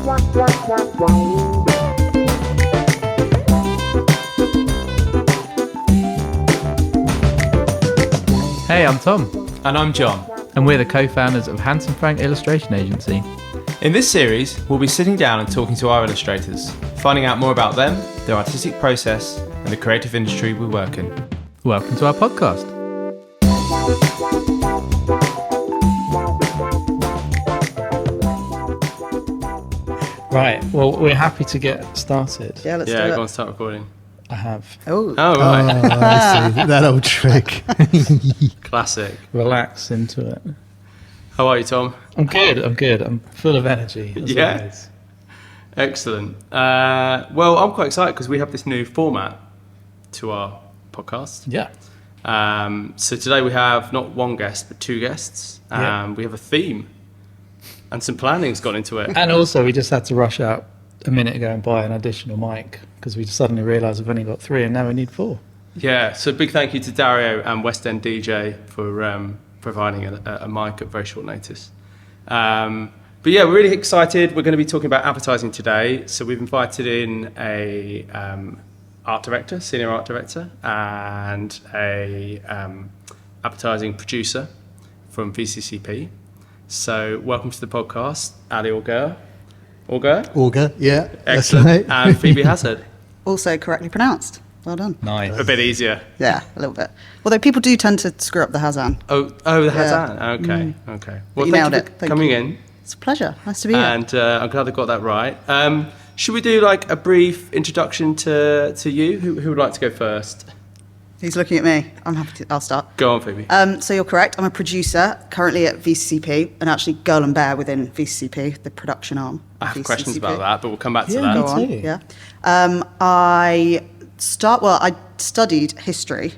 Hey, I'm Tom. And I'm John. And we're the co-founders of Handsome Frank Illustration Agency. In this series, we'll be sitting down and talking to our illustrators, finding out more about them, their artistic process, and the creative industry we work in. Welcome to our podcast. Right, well, we're happy to get started. Yeah, let's do Yeah, it. go on, start recording. I have. Oh, right. I see. That old trick. Classic. Relax into it. How are you, Tom? I'm good. I'm full of energy. As Yeah. always. Excellent. Well, I'm quite excited because we have this new format to our podcast. Yeah. So today we have not one guest, but two guests. Yeah. We have a theme. And some planning's gone into it. And also, we just had to rush out a minute ago and buy an additional mic because we suddenly realised we've only got 3 and now we need 4. Yeah, so big thank you to Dario and West End DJ for providing a mic at very short notice. But yeah, we're really excited. We're going to be talking about advertising today. So we've invited in a art director, senior art director, and a advertising producer from VCCP. So welcome to the podcast, Ali Augur. Augur, yeah. That's Excellent. right. And Phoebe Hazzan. Also correctly pronounced. Well done. Nice. A bit easier. Yeah, a little bit. Although people do tend to screw up the Hazzan. Oh, the Hazzan. Okay. Well, you thank nailed you it. for Thank coming you. in. It's a pleasure. Nice to be here. And I'm glad I got that right. Should we do like a brief introduction to you? Who would like to go first? He's looking at me. I'm happy to. I'll start. Go on, Phoebe. So you're correct. I'm a producer currently at VCCP and actually Girl and Bear within VCCP, the production arm. I of have questions VCCP. about that, but we'll come back to Yeah, that. Go on. too. Yeah. I studied history,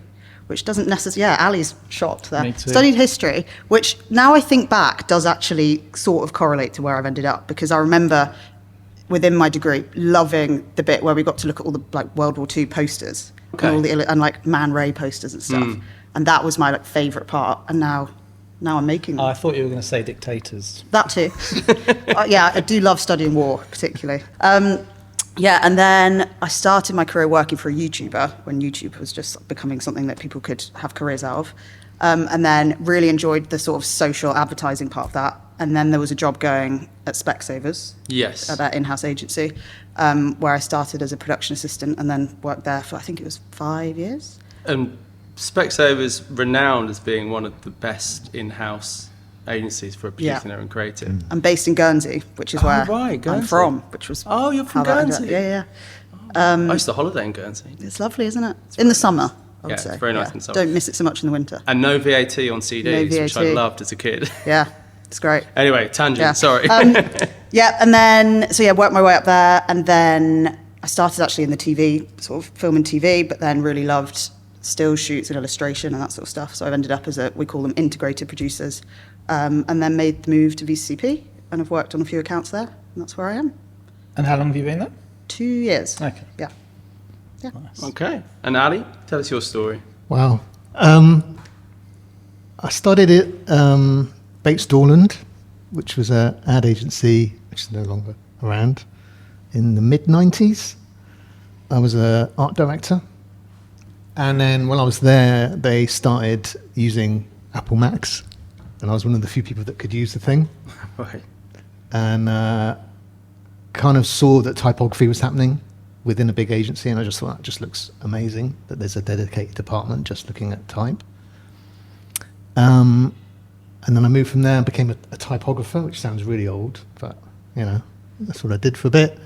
which doesn't necessarily. Yeah, Ali's shocked there. Me too. Studied history, which now I think back does actually sort of correlate to where I've ended up because I remember within my degree loving the bit where we got to look at all the like World War II posters Okay. and all the and like Man Ray posters and stuff, and that was my like favourite part. And now I'm making them. I thought you were going to say dictators. That too. Yeah, I do love studying war, particularly. Yeah, and then I started my career working for a YouTuber when YouTube was just becoming something that people could have careers out of. And then really enjoyed the sort of social advertising part of that. And then there was a job going at Specsavers, Yes. at their in-house agency, where I started as a production assistant and then worked there for, I think it was 5 years. And Specsavers renowned as being one of the best in-house agencies for producing their own creative. I'm based in Guernsey, which is where right, I'm Guernsey. from, which was Oh, you're from how that ended up. Guernsey? Yeah. I used to holiday in Guernsey. It's lovely, isn't it? In the summer, I would Yeah, say. it's very nice in the summer. Don't miss it so much in the winter. And no VAT on CDs, No which I VAT. loved as a kid. Yeah, it's great. Anyway, tangent, Yeah. sorry. Yeah, and then, worked my way up there, and then I started actually in the TV, sort of film and TV, but then really loved still shoots and illustration and that sort of stuff. So I've ended up as we call them integrated producers, and then made the move to VCCP, and I've worked on a few accounts there, and that's where I am. And how long have you been there? 2 years. Okay. Yeah. Nice. Okay. And Ali, tell us your story. Wow. I started at Bates Dorland, which was an ad agency, which is no longer around, in the mid-90s. I was an art director. And then when I was there, they started using Apple Macs. And I was one of the few people that could use the thing. Right. And kind of saw that typography was happening within a big agency, and I just thought that just looks amazing that there's a dedicated department just looking at type. And then I moved from there and became a typographer, which sounds really old, but you know, that's what I did for a bit.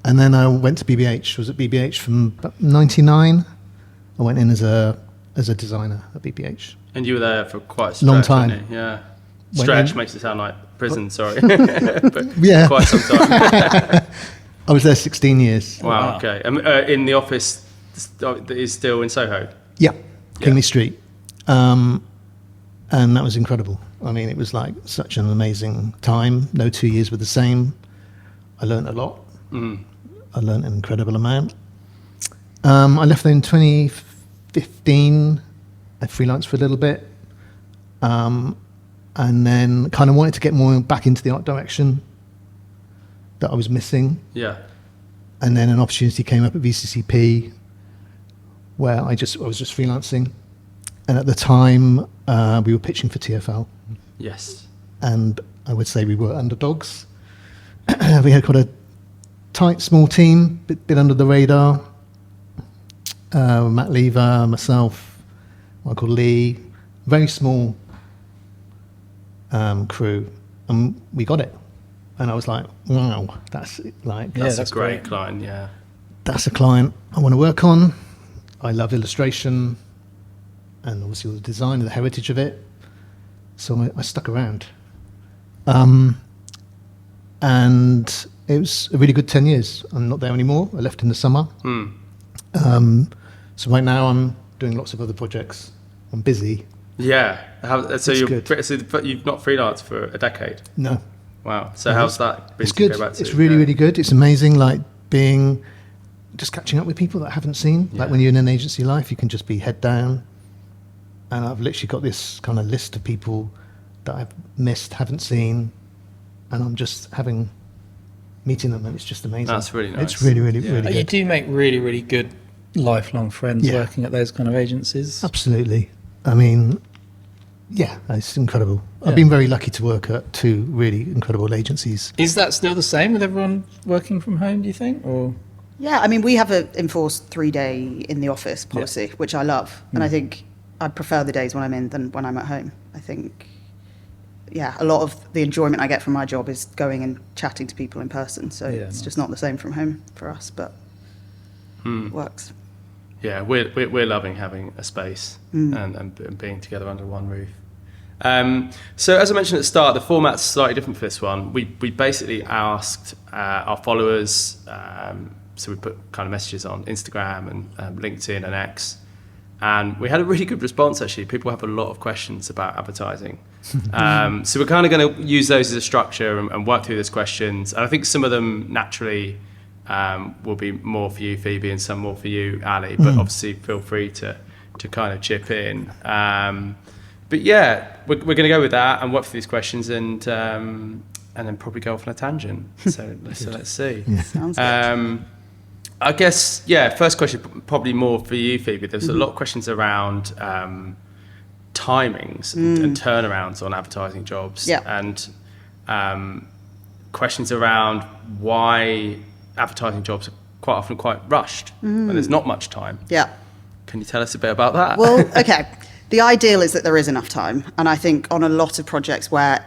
And then I went to BBH. I was at BBH from about 99. I went in as a designer at BBH. And you were there for quite a stretch, Long time. weren't you? Yeah. Went Stretch in- makes it sound like prison, sorry. But Yeah. quite some time. I was there 16 years. Wow, Wow. okay. In the office that is still in Soho? Yeah, Kingly Yeah. Street. And that was incredible. I mean, it was like such an amazing time. No 2 years were the same. I learned a lot. I learned an incredible amount. I left there in 2015. I freelanced for a little bit. And then kind of wanted to get more back into the art direction. that I was missing. Yeah. And then an opportunity came up at VCCP where I was just freelancing. And at the time, we were pitching for TfL. Yes. And I would say we were underdogs. We had quite a tight, small team, bit under the radar. Matt Lever, myself, Michael Lee, very small crew, and we got it. And I was like, wow, that's like Yeah, That's that's a great great. client, yeah. that's a client I want to work on. I love illustration, and obviously all the design and the heritage of it. So I stuck around. And it was a really good 10 years. I'm not there anymore. I left in the summer. So right now I'm doing lots of other projects. I'm busy. Yeah. So It's you're good. but you've not freelanced for a decade. No, Wow. So how's that been it's to good. go back to? It's really, really good. It's amazing, like just catching up with people that I haven't seen. Yeah. Like when you're in an agency life, you can just be head down. And I've literally got this kind of list of people that I've missed, haven't seen, and I'm just meeting them, and it's just amazing. That's really nice. It's really, really, Yeah. really You good. do make really, really good lifelong friends Yeah. working at those kind of agencies. Absolutely. I mean, yeah, it's incredible. Yeah. I've been very lucky to work at two really incredible agencies. Is that still the same with everyone working from home, do you think? Or Yeah, I mean, we have an enforced 3-day in the office policy, which I love. And I think I prefer the days when I'm in than when I'm at home. I think, yeah, a lot of the enjoyment I get from my job is going and chatting to people in person. So Yeah, it's nice. just not the same from home for us, but it works. Yeah, we're loving having a space and being together under one roof. So as I mentioned at the start, the format's slightly different for this one. We basically asked our followers, so we put kind of messages on Instagram and LinkedIn and X, and we had a really good response actually. People have a lot of questions about advertising. So we're kind of going to use those as a structure and work through those questions. And I think some of them naturally will be more for you, Phoebe, and some more for you, Ali. But obviously, feel free to kind of chip in. But yeah, we're going to go with that and work through these questions and then probably go off on a tangent. So let's see. Sounds good. I guess, yeah, first question probably more for you, Phoebe. There's a lot of questions around timings and turnarounds on advertising jobs. Yeah. And questions around why advertising jobs are quite often quite rushed when there's not much time. Yeah. Can you tell us a bit about that? Well, okay. The ideal is that there is enough time. And I think on a lot of projects where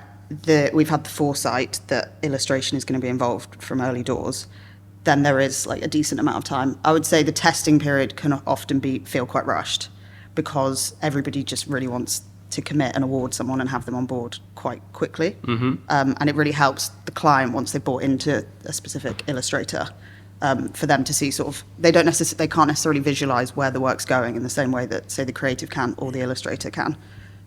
we've had the foresight that illustration is going to be involved from early doors, then there is like a decent amount of time. I would say the testing period can often feel quite rushed because everybody just really wants to commit and award someone and have them on board quite quickly. And it really helps the client once they've bought into a specific illustrator for them to see sort of, they can't necessarily visualize where the work's going in the same way that say the creative can or the illustrator can.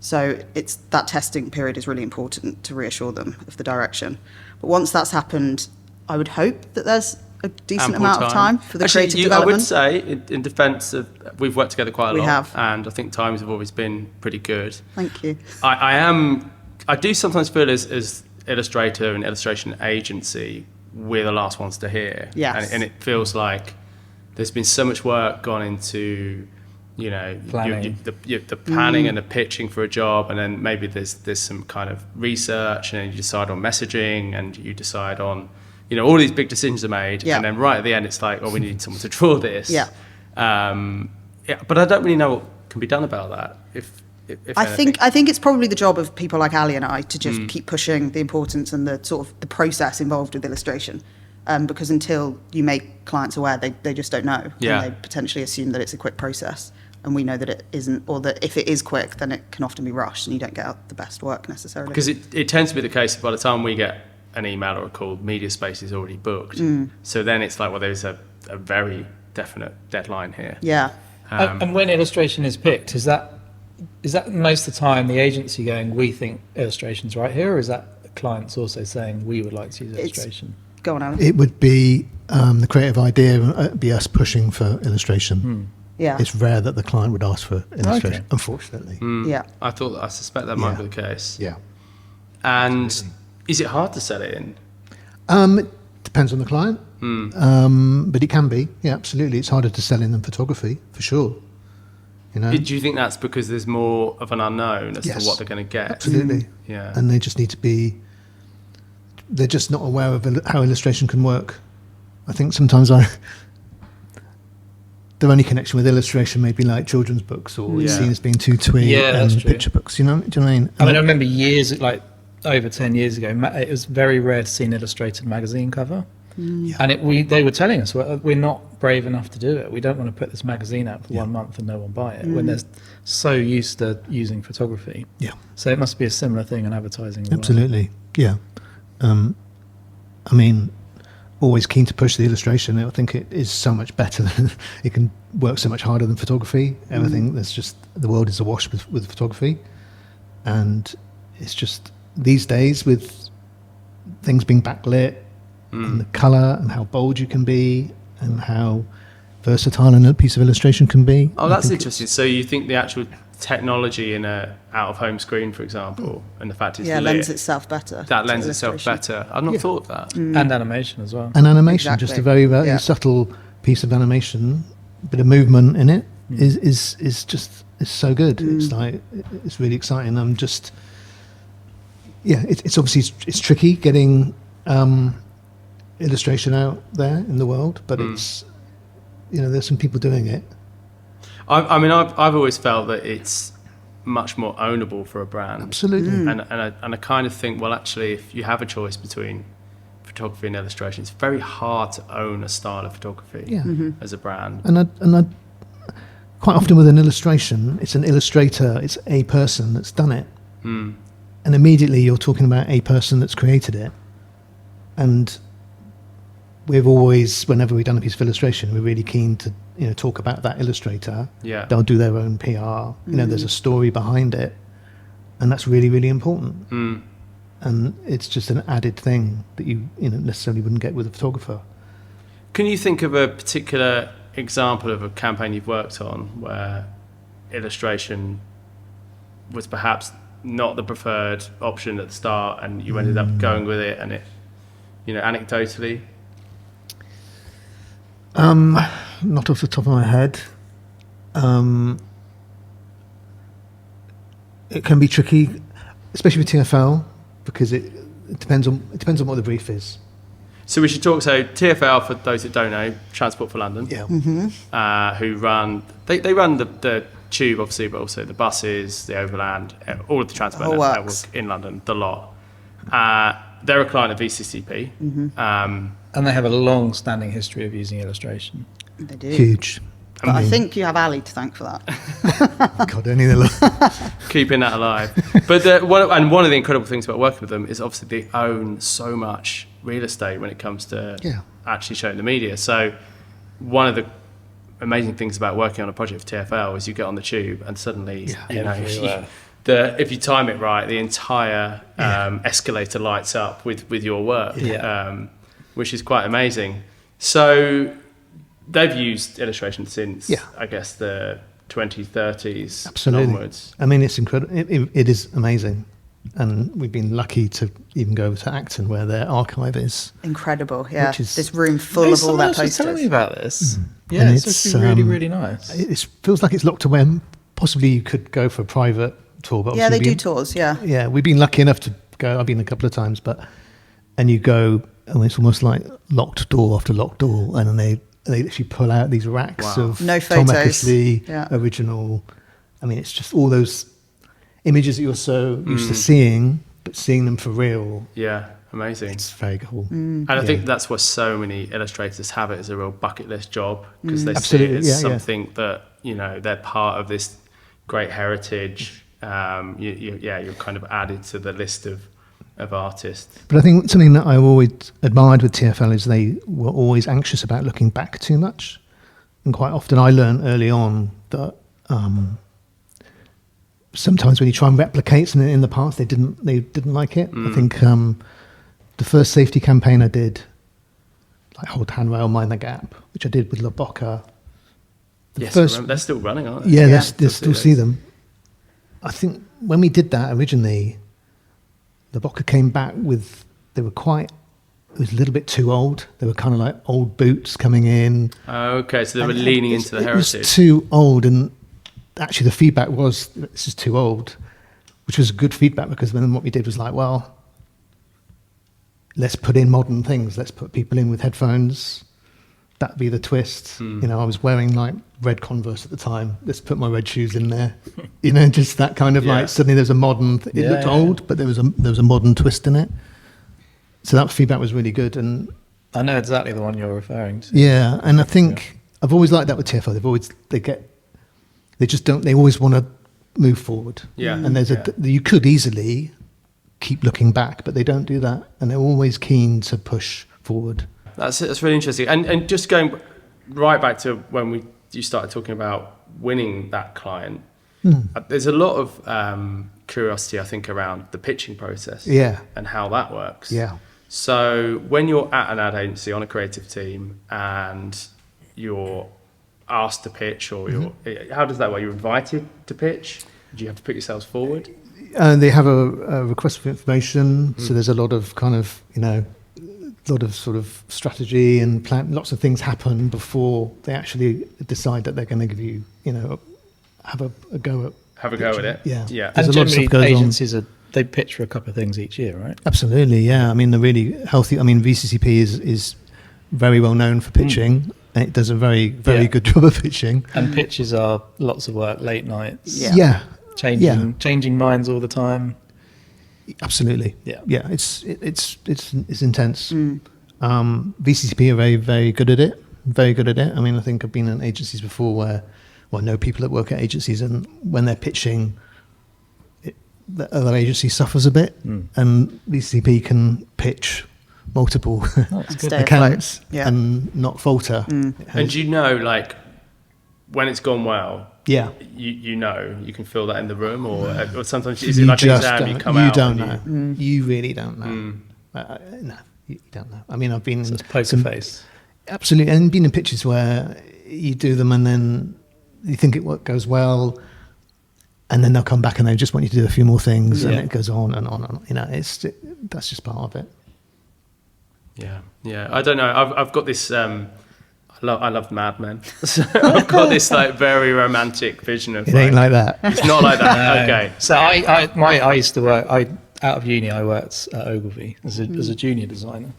So it's that testing period is really important to reassure them of the direction. But once that's happened, I would hope that there's a decent Ample amount of time for the Actually, creative I development. would say, in defence of, we've worked together quite a We lot, have. and I think times have always been pretty good. Thank you. I do sometimes feel as illustrator and illustration agency, we're the last ones to hear. Yes. And it feels like there's been so much work gone into, Planning. the planning and the pitching for a job, and then maybe there's some kind of research, and then you decide on messaging, and you decide on, all these big decisions are made, Yeah. and then right at the end it's like, oh, we need someone to draw this. Yeah. But I don't really know what can be done about that. If I anything. think it's probably the job of people like Ali and I to just keep pushing the importance and the sort of the process involved with illustration. Because until you make clients aware, they just don't know. Yeah. And they potentially assume that it's a quick process. And we know that it isn't, or that if it is quick, then it can often be rushed and you don't get out the best work necessarily. Because it tends to be the case that by the time we get an email or a call, media space is already booked. So then it's like, well, there's a very definite deadline here. Yeah. and when illustration is picked, is that most of the time the agency going, we think illustration's right here, or is that clients also saying we would like to use illustration? Go on, Alan. It would be the creative idea, be us pushing for illustration. Yeah. It's rare that the client would ask for illustration, Okay. unfortunately. Yeah. I suspect that might Yeah. be the case. Yeah. And is it hard to sell it in? Depends depends on the client, but it can be. Yeah, absolutely. It's harder to sell in than photography, for sure. You know? Do you think that's because there's more of an unknown as Yes, to what they're going to get? absolutely. Yeah. And they just need to be. They're just not aware of how illustration can work. I think sometimes their only connection with illustration may be like children's books, or it's Yeah. seen as being too twee, Yeah, that's and true. picture books. You know what I mean? I mean, I remember years, like over 10 years ago, it was very rare to see an illustrated magazine cover. And they were telling us, we're not brave enough to do it. We don't want to put this magazine out for 1 month and no one buy it, when they're so used to using photography. Yeah, So it must be a similar thing in advertising as well. absolutely. Yeah. I mean, always keen to push the illustration. I think it is so much better than it can work so much harder than photography. Everything that's just the world is awash with photography, and it's just these days with things being backlit and the color and how bold you can be and how versatile a piece of illustration can be. Oh, I that's think interesting. So you think the actual technology in a out-of-home screen, for example, and the fact it's lit, lends itself better. that to lends itself illustration. better. I've not thought of that. And animation as well. And animation, just a Exactly. very, very Yeah. subtle piece of animation, bit of movement in it is so good. It's like, it's really exciting. I'm just, it's obviously it's tricky getting illustration out there in the world, but it's, there's some people doing it. I mean, I've always felt that it's much more ownable for a brand. Absolutely. And I kind of think, well, actually, if you have a choice between photography and illustration, it's very hard to own a style of photography Yeah. as a brand. And I quite often with an illustration, it's an illustrator, it's a person that's done it. And immediately you're talking about a person that's created it. And we've always, whenever we've done a piece of illustration, we're really keen to, talk about that illustrator. Yeah. They'll do their own PR. There's a story behind it. And that's really, really important. And it's just an added thing that you necessarily wouldn't get with a photographer. Can you think of a particular example of a campaign you've worked on where illustration was perhaps not the preferred option at the start and you ended up going with it, and it, anecdotally? Not off the top of my head. It can be tricky, especially with TfL, because it depends on what the brief is. So we should talk. So TfL, for those that don't know, Transport for London, who run they run the tube obviously, but also the buses, the overland, all of the transport whole network works. in London, the lot. They're a client of VCCP. And they have a long-standing history of using illustration. They do. Huge. But I think you have Ali to thank for that. God, only the Keeping that alive. But one of the incredible things about working with them is obviously they own so much real estate when it comes to actually showing the media. So one of the amazing things about working on a project for TfL is you get on the tube and suddenly, everywhere. if you time it right, the entire escalator lights up with your work, which is quite amazing. So they've used illustration since, I guess, the 2030s absolutely onwards. I mean, it's incredible. It is amazing, and we've been lucky to even go over to Acton, where their archive is. Incredible, yeah. Which is- This room full of all their Someone else was telling me posters. about this. Yeah, And it's it's, actually really, really nice. It feels like it's locked away. Possibly you could go for a private tour, but Yeah, they obviously do tours, yeah. Yeah, we've been lucky enough to go. I've been a couple of times, and you go, and it's almost like locked door after locked door, and then they literally pull out these racks of No Tom photos. Eckersley Yeah. original. I mean, it's just all those images that you're so used to seeing, but seeing them for real, Yeah, amazing. it's very cool. And I think that's why so many illustrators have it as a real bucket list job, because they see Absolutely, it as yeah, something that, they're part of this great heritage. You're kind of added to the list of artists. But I think something that I always admired with TfL is they were always anxious about looking back too much. And quite often I learned early on that sometimes when you try and replicate something in the past, they didn't like it. I think the first safety campaign I did, like Hold Handrail, Mind the Gap, which I did with La Bocca. Yes, I remember. They're still running, aren't they? Yeah, Yeah. they still see them. I think when we did that originally, the Bocca came back with, they were quite it was a little bit too old. They were kind of like old boots coming in. Okay, so they were And leaning into the It was heritage. too old, and actually the feedback was, this is too old, which was good feedback, because then what we did was like, well, let's put in modern things. Let's put people in with headphones. That'd be the twist. You know, I was wearing like red Converse at the time. Let's put my red shoes in there. You know, just that kind of Yeah. like, suddenly there's a modern, it Yeah, looked yeah. old, but there was a modern twist in it. So that feedback was really good. And I know exactly the one you're referring to. yeah, and I think I've always liked that with TFO. They always want to move forward. Yeah. And you could easily keep looking back, but they don't do that. And they're always keen to push forward. That's really interesting. And just going right back to when you started talking about winning that client, there's a lot of curiosity, I think, around the pitching process. Yeah. And how that works. Yeah. So when you're at an ad agency on a creative team and you're asked to pitch, or how does that work? You're invited to pitch? Do you have to put yourselves forward? They have a request for information, so there's a lot of kind of, lot of sort of strategy and plan. Lots of things happen before they actually decide that they're going to give you, have a go at. Have a go at it? Yeah. Yeah. There's And a lot of stuff generally, goes on. agencies they pitch for a couple of things each year, right? Absolutely, yeah. I mean, they're really healthy. I mean, VCCP is very well known for pitching. And it does a very, very Yeah. good job of pitching. And pitches are lots of work, late nights, Yeah. changing minds all the time. Absolutely. Yeah. Yeah. It's intense. VCCP are very, very good at it. Very good at it. I mean, I think I've been in agencies before where I know people that work at agencies, and when they're pitching, the other agency suffers a bit, and VCCP can pitch multiple Stay accounts afloat. Yeah. and not falter. And do you know, like, when it's gone well, Yeah. you know, you can feel that in the room, or sometimes is it like an exam, you come out? don't and know. You really don't know. No, you don't know. I mean, I've been So it's poker face. absolutely, and been in pitches where you do them and then you think goes well, and then they'll come back and they just want you to do a few more things, and Yeah. it goes on and on and on. That's just part of it. Yeah. I don't know. I've got this. I love Mad Men. So I've got this like very romantic vision of. It ain't like that. It's not like that. Okay. So I used to work. Out of uni, I worked at Ogilvy as a junior designer,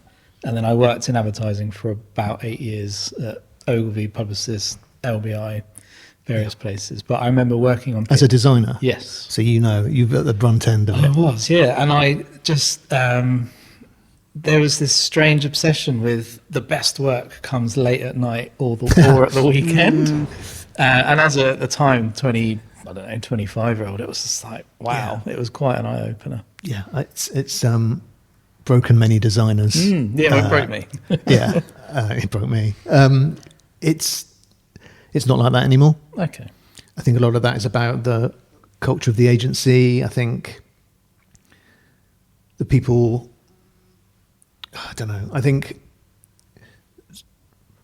and then I worked in advertising for about 8 years at Ogilvy, Publicis, LBI, various places. But I remember working on As a designer. yes, So you've got the brunt end of I it. was, yeah, and I just there was this strange obsession with the best work comes late at night or at the weekend, and as at the time 25-year-old, it was just like wow, it was quite an eye opener. Yeah, it's broken many designers. Yeah, it broke me. Yeah, it broke me. It's not like that anymore. Okay. I think a lot of that is about the culture of the agency. I think the people, I don't know, I think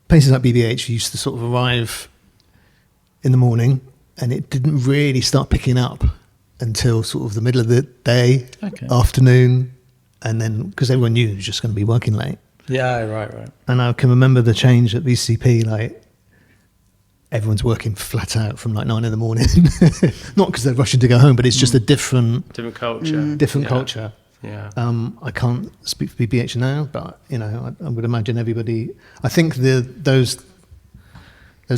places like BBH used to sort of arrive in the morning and it didn't really start picking up until sort of the middle of the day, Okay. afternoon, and then because everyone knew it was just going to be working late. Yeah, right. And I can remember the change at VCP, like everyone's working flat out from like 9 in the morning. Not because they're rushing to go home, but it's just a different Culture. different Yeah. culture. Yeah. I can't speak for BBH now, but I would imagine everybody. I think those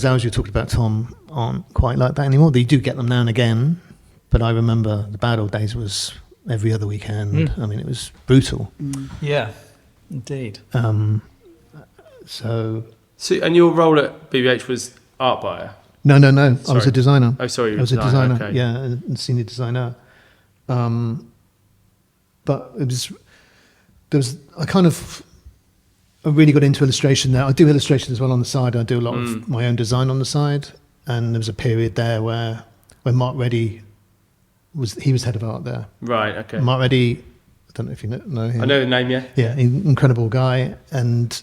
hours you talked about, Tom, aren't quite like that anymore. They do get them now and again, but I remember the bad old days was every other weekend. I mean, it was brutal. Yeah, indeed. So And your role at BBH was art buyer. no. I was Sorry. a designer. Oh, sorry, you I was a were a designer, designer. okay. Yeah, and senior designer. But I kind of really got into illustration there. I do illustration as well on the side. I do a lot of my own design on the side. And there was a period there where Mark Reddy was head of art there. Right. Okay. Mark Reddy, I don't know if you know him. I know the name. Yeah. Yeah, incredible guy, and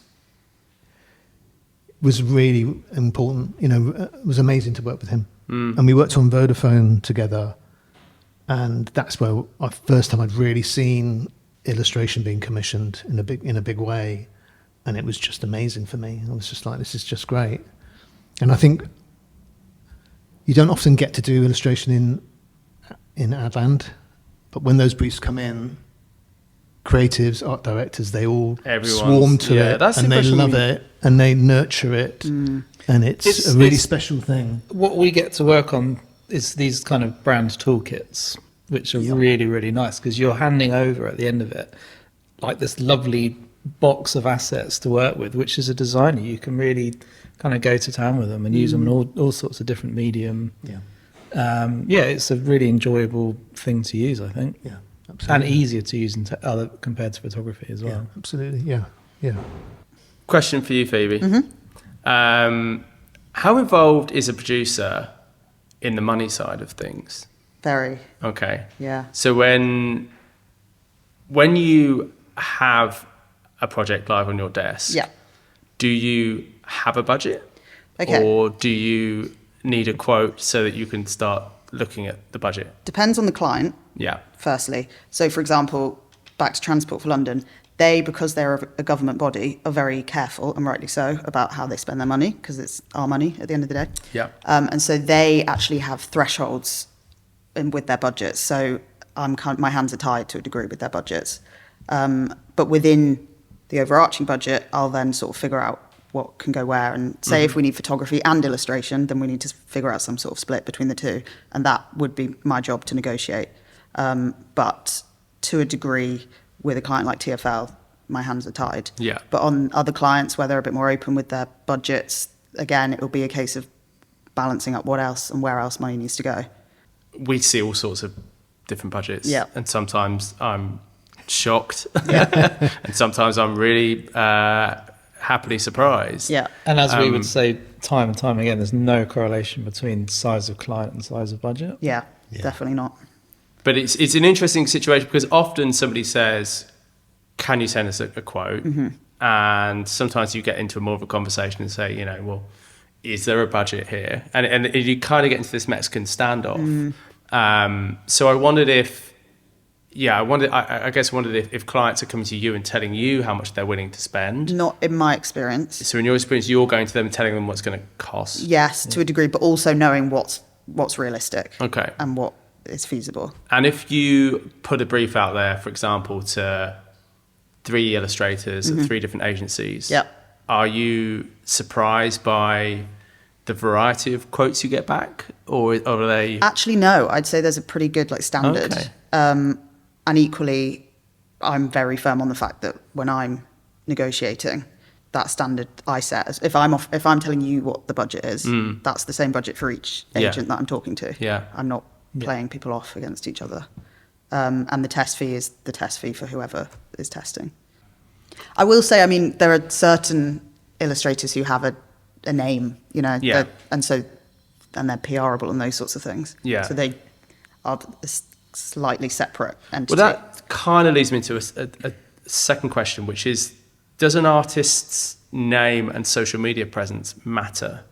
was really important. It was amazing to work with him. And we worked on Vodafone together, and that's where first time I'd really seen illustration being commissioned in a big way, and it was just amazing for me. I was just like, this is just great. And I think you don't often get to do illustration in Adland, but when those briefs come in, creatives, art directors, they all swarm to it, and they love it, and they nurture it, and it's a really special thing. What we get to work on is these kind of brand toolkits, which are really, really nice, because you're handing over at the end of it like this lovely box of assets to work with, which as a designer you can really kind of go to town with them and use them in all sorts of different medium. It's a really enjoyable thing to use, I think. Yeah, absolutely. And easier to use compared to photography as well. Yeah, absolutely. Yeah. Question for you, Phoebe. How involved is a producer in the money side of things? Very. Okay. Yeah. So when you have a project live on your desk, do you have a budget? Okay. Or do you need a quote so that you can start looking at the budget? Depends on the client. Yeah. Firstly. So, for example, back to Transport for London, they, because they're a government body, are very careful, and rightly so, about how they spend their money, because it's our money at the end of the day. Yeah. And so they actually have thresholds with their budgets. So my hands are tied to a degree with their budgets. But within the overarching budget, I'll then sort of figure out what can go where. And say if we need photography and illustration, then we need to figure out some sort of split between the two. And that would be my job to negotiate. But to a degree, with a client like TfL, my hands are tied. Yeah. But on other clients where they're a bit more open with their budgets, again, it will be a case of balancing up what else and where else money needs to go. We see all sorts of different budgets. Yeah. And sometimes I'm shocked. And sometimes I'm really happily surprised. Yeah. And as we would say time and time again, there's no correlation between size of client and size of budget. Yeah, definitely not. But it's an interesting situation because often somebody says, can you send us a quote? And sometimes you get into more of a conversation and say, well, is there a budget here? And you kind of get into this Mexican standoff. So I wondered if clients are coming to you and telling you how much they're willing to spend. Not in my experience. So in your experience, you're going to them and telling them what's going to cost. Yes, to a degree, but also knowing what's realistic. Okay. And what is feasible. And if you put a brief out there, for example, to 3 illustrators at 3 different agencies, are you surprised by the variety of quotes you get back, or are they? Actually, no. I'd say there's a pretty good standard. Okay. And equally, I'm very firm on the fact that when I'm negotiating, that standard I set, if I'm telling you what the budget is, that's the same budget for each agent that I'm talking to. Yeah. I'm not playing people off against each other. And the test fee is the test fee for whoever is testing. I will say, there are certain illustrators who have a name, and they're PRable and those sorts of things. Yeah. So they are a slightly separate entity. Well, that kind of leads me to a second question, which is, does an artist's name and social media presence matter?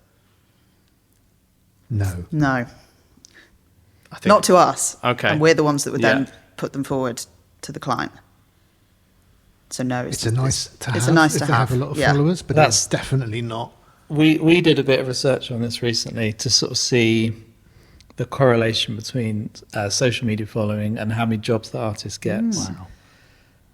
No. I think, Not to us. Okay. And we're the ones that would then put them forward to the client. So no, It's a nice to have. It's a nice if to they have a lot of followers, but that's definitely not. We did a bit of research on this recently to sort of see the correlation between social media following and how many jobs the artist gets. Wow.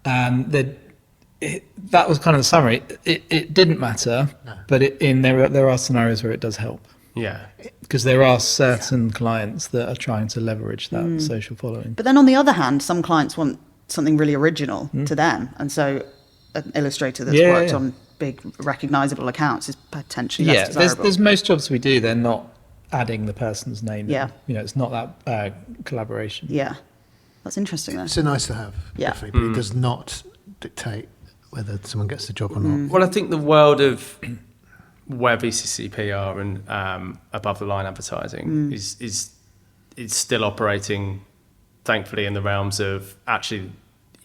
And that was kind of the summary. It didn't matter, but there are scenarios where it does help. Yeah. Because there are certain clients that are trying to leverage that social following. But then on the other hand, some clients want something really original to them. And so an illustrator that's worked on big recognisable accounts is potentially less desirable. There's most jobs we do, they're not adding the person's name. Yeah. It's not that collaboration. Yeah. That's interesting though. It's a nice to have, Yeah. definitely, but it does not dictate whether someone gets the job or not. Well, I think the world of web ECC PR and above the line advertising is still operating, thankfully, in the realms of actually,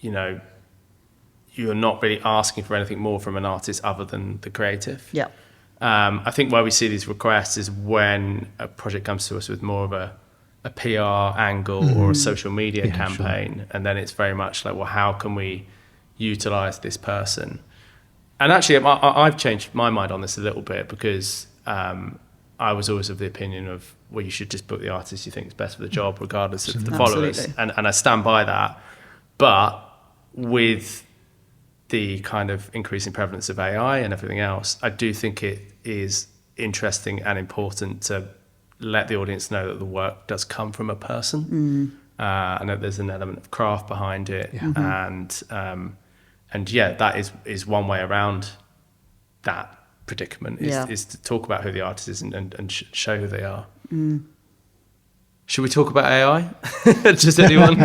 you're not really asking for anything more from an artist other than the creative. Yeah. I think where we see these requests is when a project comes to us with more of a a PR angle or a social media Yeah, campaign, and then it's very much like, well, how can we utilize this person? And actually, I've changed my mind on this a little bit, because I was always of the opinion of, well, you should just book the artist you think is best for the job, regardless of the followers. Absolutely. And I stand by that. But with the kind of increasing prevalence of AI and everything else, I do think it is interesting and important to let the audience know that the work does come from a person, and that there's an element of craft behind it. And yeah, that is one way around that predicament, is to talk about who the artist is and show who they are. Should we talk about AI? Just anyone?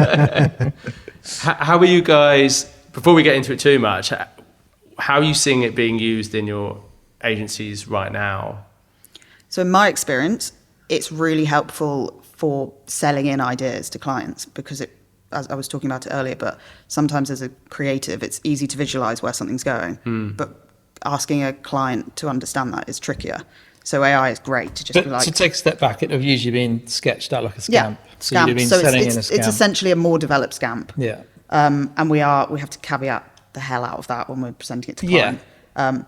How are you guys, before we get into it too much, how are you seeing it being used in your agencies right now? So in my experience, it's really helpful for selling in ideas to clients, because it, as I was talking about it earlier, but sometimes as a creative, it's easy to visualize where something's going, but asking a client to understand that is trickier. So AI is great to just But be like... to take a step back, it would have usually been sketched out like a scamp. Yeah, So you'd have been so selling it's, in a scamp. it's essentially a more developed scamp. Yeah. And we have to caveat the hell out of that when we're presenting it to clients.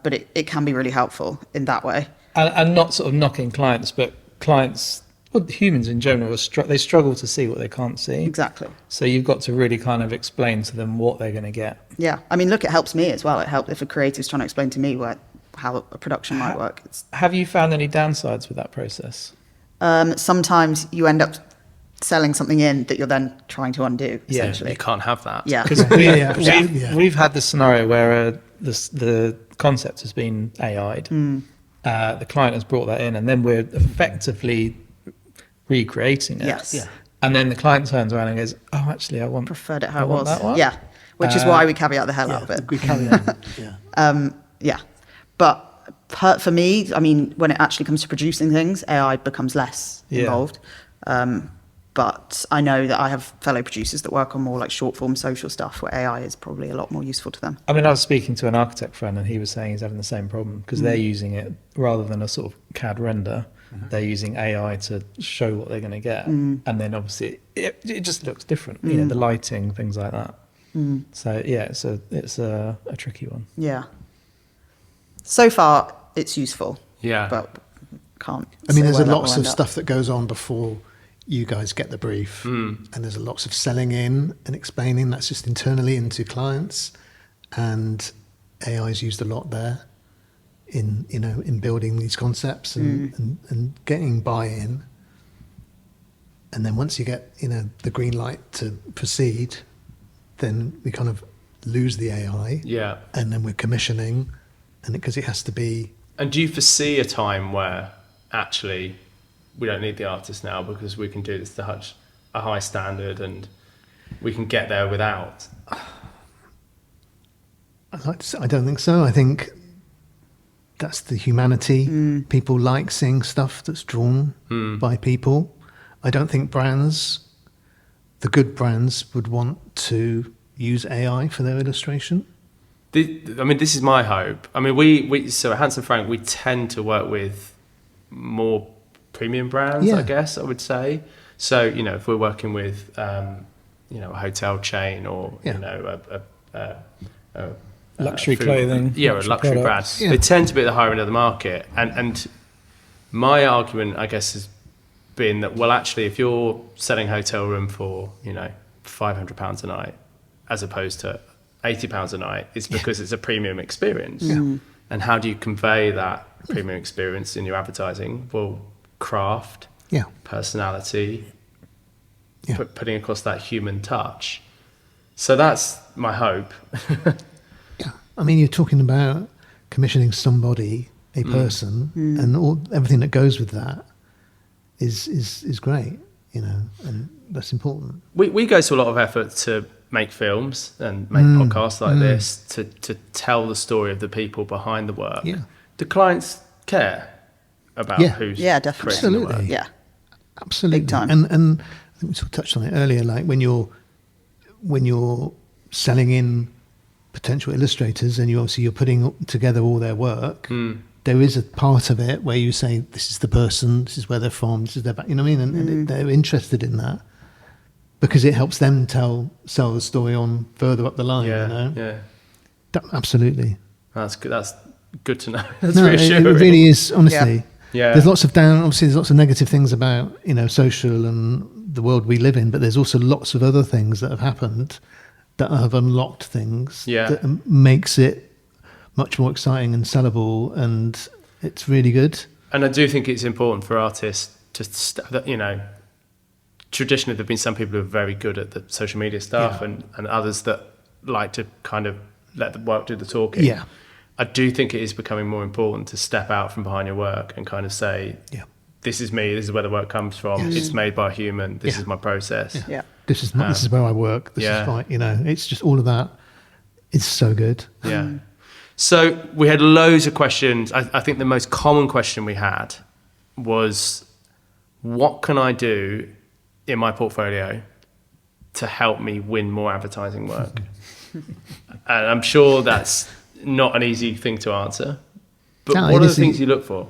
But it can be really helpful in that way. And not sort of knocking clients, but clients, well, humans in general, they struggle to see what they can't see. Exactly. So you've got to really kind of explain to them what they're going to get. Yeah. I mean, look, it helps me as well. It helps if a creative's trying to explain to me how a production might work. Have you found any downsides with that process? Sometimes you end up selling something in that you're then trying to undo, Yeah. essentially. You can't have that. Yeah. Because absolutely. we've had the scenario where the concept has been AI'd. The client has brought that in, and then we're effectively recreating it. Yes. Yeah. And then the client turns around and goes, "Oh, actually, I Preferred it how I it want was. that one." Yeah. Which is why we caveat the hell out of it. We carry on. Yeah. Yeah. But for me, I mean, when it actually comes to producing things, AI becomes less involved. But I know that I have fellow producers that work on more like short form social stuff where AI is probably a lot more useful to them. I mean, I was speaking to an architect friend, and he was saying he's having the same problem because they're using it rather than a sort of CAD render. They're using AI to show what they're going to get, and then obviously it just looks different. You know, the lighting, things like that. So yeah, it's a tricky one. Yeah. So far, it's useful. Yeah. But can't. I mean, say there's where that lots will of end up. stuff that goes on before you guys get the brief, and there's lots of selling in and explaining. That's just internally into clients, and AI is used a lot there in building these concepts and getting buy-in. And then once you get the green light to proceed, then we kind of lose the AI. Yeah. And then we're commissioning, and because it has to be. And do you foresee a time where actually we don't need the artist now because we can do this to such a high standard and we can get there without? I don't think so. I think that's the humanity. People like seeing stuff that's drawn by people. I don't think the good brands would want to use AI for their illustration. I mean, this is my hope. I mean, so at Hanson Frank, we tend to work with more premium brands, I guess I would say. So, if we're working with, a hotel chain or, a Luxury food, clothing. a luxury brand, products. they tend to be at the higher end of the market. And my argument, I guess, has been that, well, actually, if you're selling a hotel room for, £500 a night, as opposed to £80 a night, it's because it's a premium experience. And how do you convey that premium experience in your advertising? Well, craft, personality, putting across that human touch. So that's my hope. I mean, you're talking about commissioning somebody, a person, and everything that goes with that is great, and that's important. We go to a lot of effort to make films and make podcasts like this to tell the story of the people behind the work. Yeah. Do clients care about who's definitely. creating the work? Absolutely. Yeah. Absolutely. Big time. And I think we sort of touched on it earlier, like when you're selling in potential illustrators and you're putting together all their work, there is a part of it where you say, this is the person, this is where they're from, this is their back, you know what I mean? And they're interested in that because it helps them sell the story on further up the line, you know? Yeah. Absolutely. That's good. That's good to know. That's No, it reassuring. really is, honestly. Yeah. There's lots of obviously there's lots of negative things about, you know, social and the world we live in, but there's also lots of other things that have happened that have unlocked things that makes it much more exciting and sellable, and it's really good. And I do think it's important for artists to, you know, traditionally there've been some people who are very good at the social media stuff and others that like to kind of let the work do the talking. Yeah. I do think it is becoming more important to step out from behind your work and kind of say, this is me, this is where the work comes from, it's made by a human, this is my process. Yeah. This is where I work. This is fine. You know, it's just all of that is so good. Yeah. So we had loads of questions. I think the most common question we had was, what can I do in my portfolio to help me win more advertising work? And I'm sure that's not an easy thing to answer. But what are the things you look for?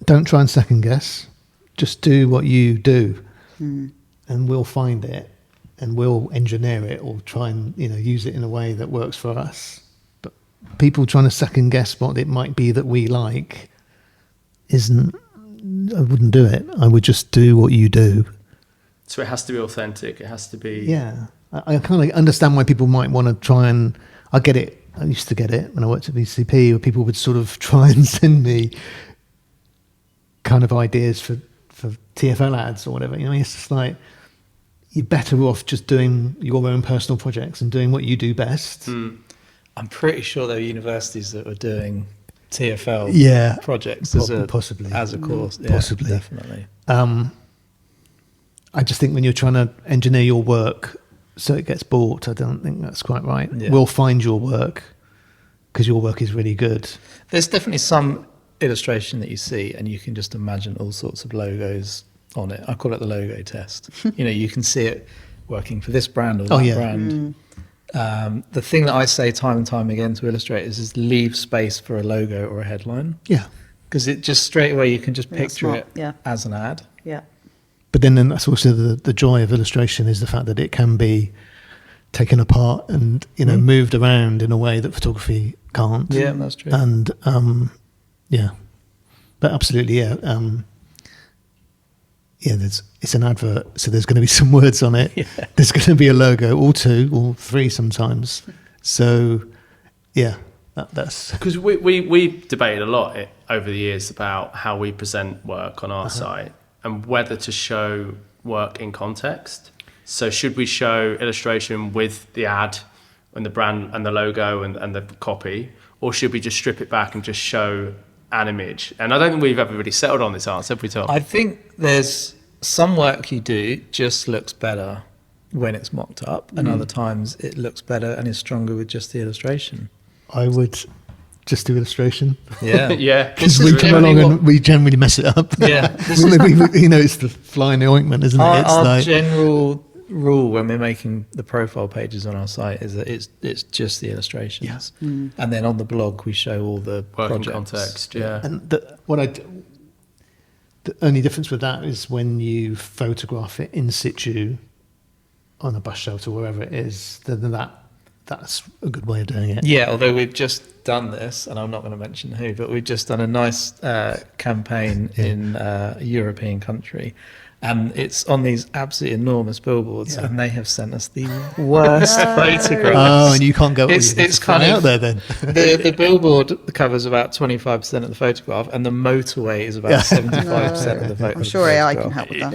Don't try and second guess. Just do what you do, and we'll find it, and we'll engineer it or try and, you know, use it in a way that works for us. But people trying to second guess what it might be that we like I wouldn't do it. I would just do what you do. So it has to be authentic. It has to be... Yeah. I kind of understand why people might want to try and... I get it. I used to get it when I worked at VCP, where people would sort of try and send me kind of ideas for TFL ads or whatever. You know, it's just like, you're better off just doing your own personal projects and doing what you do best. I'm pretty sure there were universities that were doing TFL projects possibly as a course. Possibly. Definitely. I just think when you're trying to engineer your work so it gets bought, I don't think that's quite right. Yeah. We'll find your work because your work is really good. There's definitely some illustration that you see and you can just imagine all sorts of logos on it. I call it the logo test. You know, you can see it working for this brand or that brand. The thing that I say time and time again to illustrators is leave space for a logo or a headline. Yeah. Because it just straight away you can just picture smart. it as an ad. Yeah. But then that's also the joy of illustration, is the fact that it can be taken apart and, you know, moved around in a way that photography can't. Yeah, that's true. And but absolutely, it's an advert, so there's going to be some words on it. There's going to be a logo, or two, or three sometimes. So that's because we've debated a lot over the years about how we present work on our site and whether to show work in context. So should we show illustration with the ad and the brand and the logo and the copy, or should we just strip it back and just show an image? And I don't think we've ever really settled on this answer, have we, Tom? I think there's some work you do just looks better when it's mocked up, and other times it looks better and is stronger with just the illustration. I would just do illustration. Yeah. Yeah. Because we come along and we generally mess it up. Yeah. You know, it's the fly in the ointment, isn't it? Our general rule when we're making the profile pages on our site is that it's just the illustrations. And then on the blog we show all the work in projects. context, yeah. And the only difference with that is when you photograph it in situ on a bus shelter, wherever it is, then that's a good way of doing it. Yeah, although we've just done this, and I'm not going to mention who, but we've just done a nice campaign in a European country, and it's on these absolutely enormous billboards, and they have sent us the worst photographs. Oh, and you can't go. It's kind of out there then. The billboard covers about 25% of the photograph, and the motorway is about 75% of the photograph. I'm sure AI can help with that.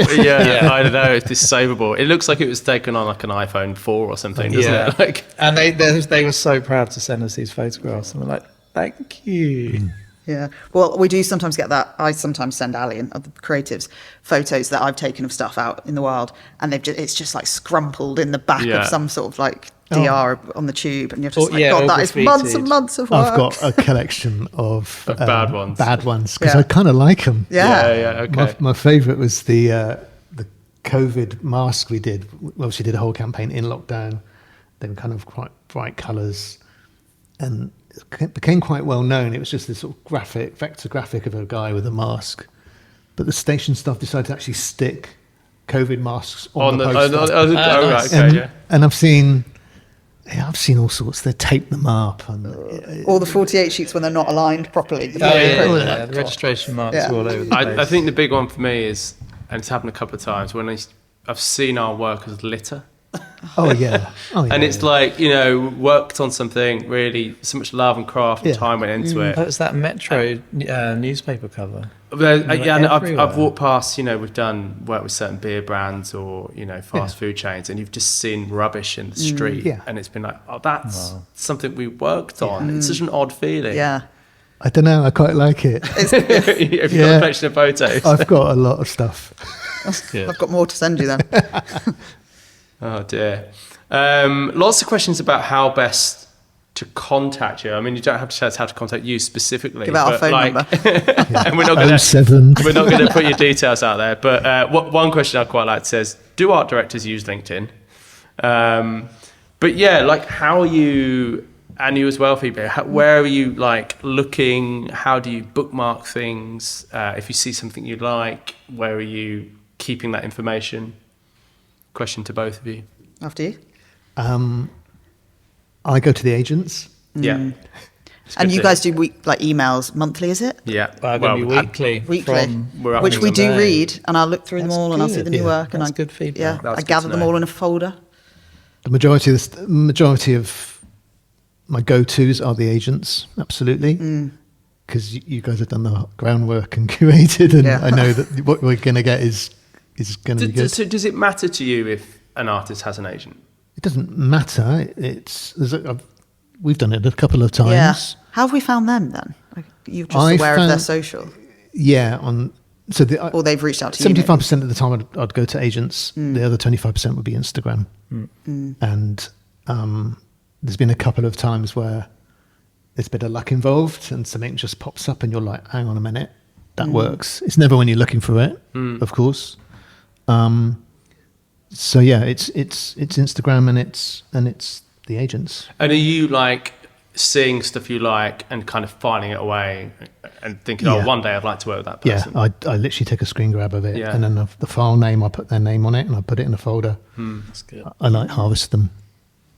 I don't know, it's disable. It looks like it was taken on like an iPhone 4 or something, doesn't it? Like, and they were so proud to send us these photographs, and we're like, thank you. Yeah. Well, we do sometimes get that. I sometimes send Ali and other creatives photos that I've taken of stuff out in the wild, and it's just like scrumpled in the back of some sort of like DR on the tube, and you're just God, that is months and months of work. I've got a collection of bad ones. Bad ones, because I kind of like them. Yeah, okay. My favourite was the COVID mask we did. We obviously did a whole campaign in lockdown. They were kind of quite bright colours. and it became quite well known. It was just this sort of vector graphic of a guy with a mask. But the station staff decided to actually stick COVID masks on the poster. Right, and, okay, yeah. and I've seen all sorts. They tape them up, and All the 48 sheets when they're not aligned properly. The registration marks Yeah. are all over the place. I think the big one for me is, and it's happened a couple of times, when I've seen our work as litter. oh yeah, And it's like, worked on something, really, so much love and craft and Yeah. time went into it. That was that Metro newspaper cover. And I've everywhere. walked past, we've done work with certain beer brands or, fast food chains, and you've just seen rubbish in the street. Yeah. And it's been like, oh, that's something we worked on. It's such an odd feeling. Yeah. I don't know. I quite like it. If you've got a collection of photos. I've got a lot of stuff. Good. I've got more to send you then. Oh, dear. Lots of questions about how best to contact you. I mean, you don't have to tell us how to contact you specifically. Give out our but phone number. And we're not going to 07. we're not going to put your details out there. But one question I quite like says, do art directors use LinkedIn? But yeah, like how are you, and you as well, Phoebe, where are you looking? How do you bookmark things? If you see something you like, where are you keeping that information? Question to both of you. After you. I go to the agents. Yeah. It's And good you to- guys do emails monthly, is it? Yeah. Well, going to be weekly. Weekly. We're up Which to we them do there. read, and I'll look through them That's all, and I'll see good. the new Yeah. work, and That's good feedback. Yeah, That's I good gather to them know. all in a folder. The majority of my go-tos are the agents, absolutely, because you guys have done the groundwork and curated, and Yeah. I know that what we're going to get is going to be good. So does it matter to you if an artist has an agent? It doesn't matter. We've done it a couple of times. Yeah. How have we found them then? Like, you're just I aware of their found- social, Yeah, or they've reached out to you. 75% of the time I'd go to agents. The other 25% would be Instagram. And there's been a couple of times where there's a bit of luck involved and something just pops up and you're like, hang on a minute, that works. It's never when you're looking for it, of course. So yeah, it's Instagram and it's the agents. And are you seeing stuff you like and kind of filing it away and thinking, Yeah. oh, one day I'd like to work with that Yeah, person? I literally take a screen grab of it, Yeah. and then the file name, I put their name on it, and I put it in a folder. That's good. I harvest them,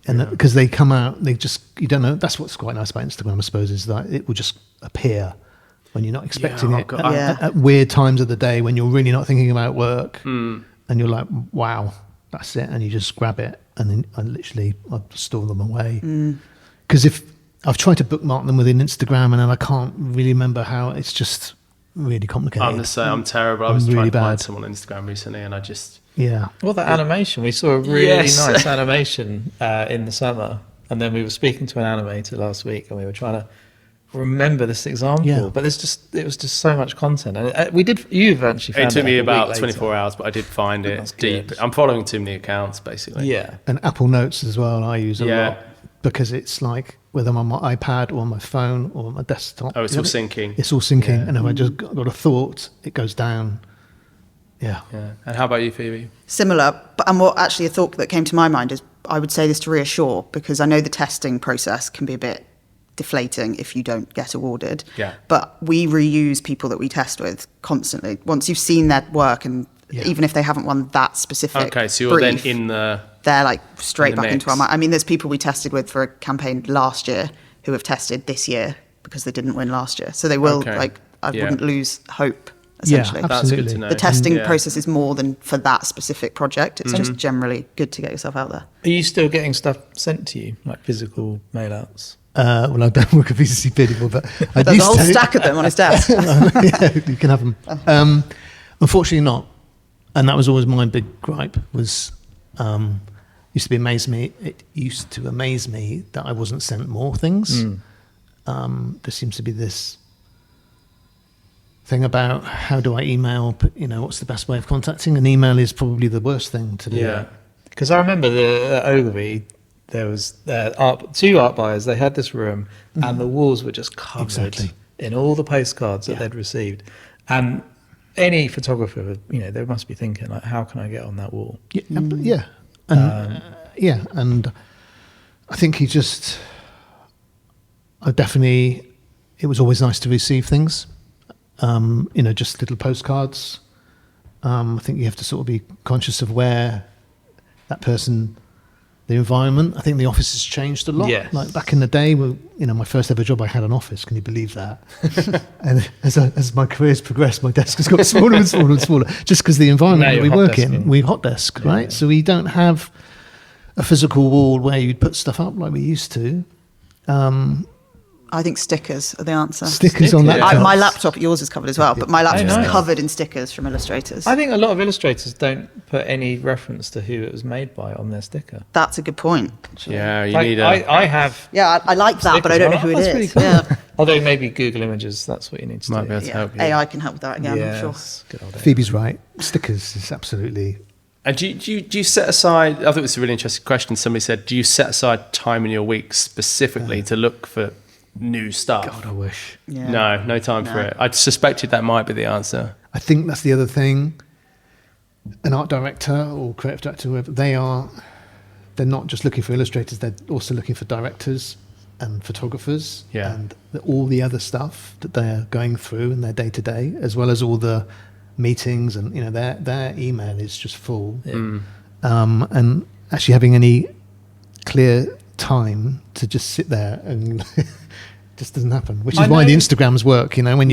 and because they come out, you don't know. That's what's quite nice about Instagram, I suppose, is that it will just appear when you're not expecting oh it God. at weird times of the day when you're really not thinking about work, and you're like, wow, that's it, and you just grab it, and then I store them away. Because if I've tried to bookmark them within Instagram, and then I can't really remember how. It's just really complicated. I'm the same. I'm terrible. I was really trying to find bad. someone on Instagram recently, and I just Yeah. Well, that animation, we saw a really Yes. nice animation in the summer, and then we were speaking to an animator last week, and we were trying to remember this example, Yeah. but it was just so much content, and you eventually found it took me a about week 24 later. hours, but I did find it That's deep. good. I'm following too many accounts, basically. Yeah, And Apple Notes as well, I use a Yeah. lot because it's like whether I'm on my iPad or my phone or my desktop. Oh, it's all syncing. It's all syncing, Yeah. and if I just got a thought, it goes down. Yeah. Yeah. And how about you, Phoebe? Similar, and what actually a thought that came to my mind is I would say this to reassure, because I know the testing process can be a bit deflating if you don't get awarded. Yeah. But we reuse people that we test with constantly. Once you've seen their work, and Yeah. even if they haven't won that specific Okay, so you're brief, then in the... they're like straight in the back into mix. our mind. I mean, there's people we tested with for a campaign last year who have tested this year because they didn't win last year. So they will, Okay. I Yeah. wouldn't lose hope, Yeah, essentially. That's good absolutely. to know. The testing Yeah. process is more than for that specific project. It's Mm-hmm. just generally good to get yourself out there. are you still getting stuff sent to you, like physical mail outs? Well, I don't work at VCC anymore, but I There's a used whole to. stack of them on his desk. Yeah, you can have them. Unfortunately, not. And that was always my big gripe. Was used to amaze me that I wasn't sent more things. There seems to be this thing about how do I email? What's the best way of contacting? An email is probably the worst thing to do. Yeah. Because I remember at Ogilvy, there was two art buyers. They had this room, and the walls were just covered Exactly. in all the postcards that they'd received. And any photographer, they must be thinking, like, how can I get on that wall? Yeah, and and I think it was always nice to receive things, just little postcards. I think you have to sort of be conscious of where that person, the environment. I think the office has changed a lot. Yes. Like back in the day, my first ever job, I had an office. Can you believe that? And as my career's progressed, my desk has got smaller and smaller and smaller, just because the environment Now that we you're hot work in, desking. we hot desk, right? So we don't have a physical wall where you'd put stuff up like we used to. I think stickers are the answer. Stickers on Stickers. laptops. My laptop, yours is covered as well, but my laptop's nice. covered in stickers from illustrators. I think a lot of illustrators don't put any reference to who it was made by on their sticker. That's a good point. Yeah, you Like, need I have. Yeah, I like that, but I don't know who it That's is. pretty cool. Yeah. Although maybe Google Images, that's what you need to Might do. be able to Yeah. help you. AI can help with that again, I'm sure. Yes, good old AI. Phoebe's right. Stickers is absolutely. And do you set aside, I thought it was a really interesting question. Somebody said, do you set aside time in your week specifically to look for new stuff? God, I wish. Yeah. No time for No. it. I suspected that might be the answer. I think that's the other thing. An art director or creative director, whoever, they're not just looking for illustrators, they're also looking for directors and photographers Yeah. and all the other stuff that they're going through in their day-to-day, as well as all the meetings and, their email is just full. Yeah. And actually having any clear time to just sit there and just doesn't happen, which is I why the know- Instagrams work, when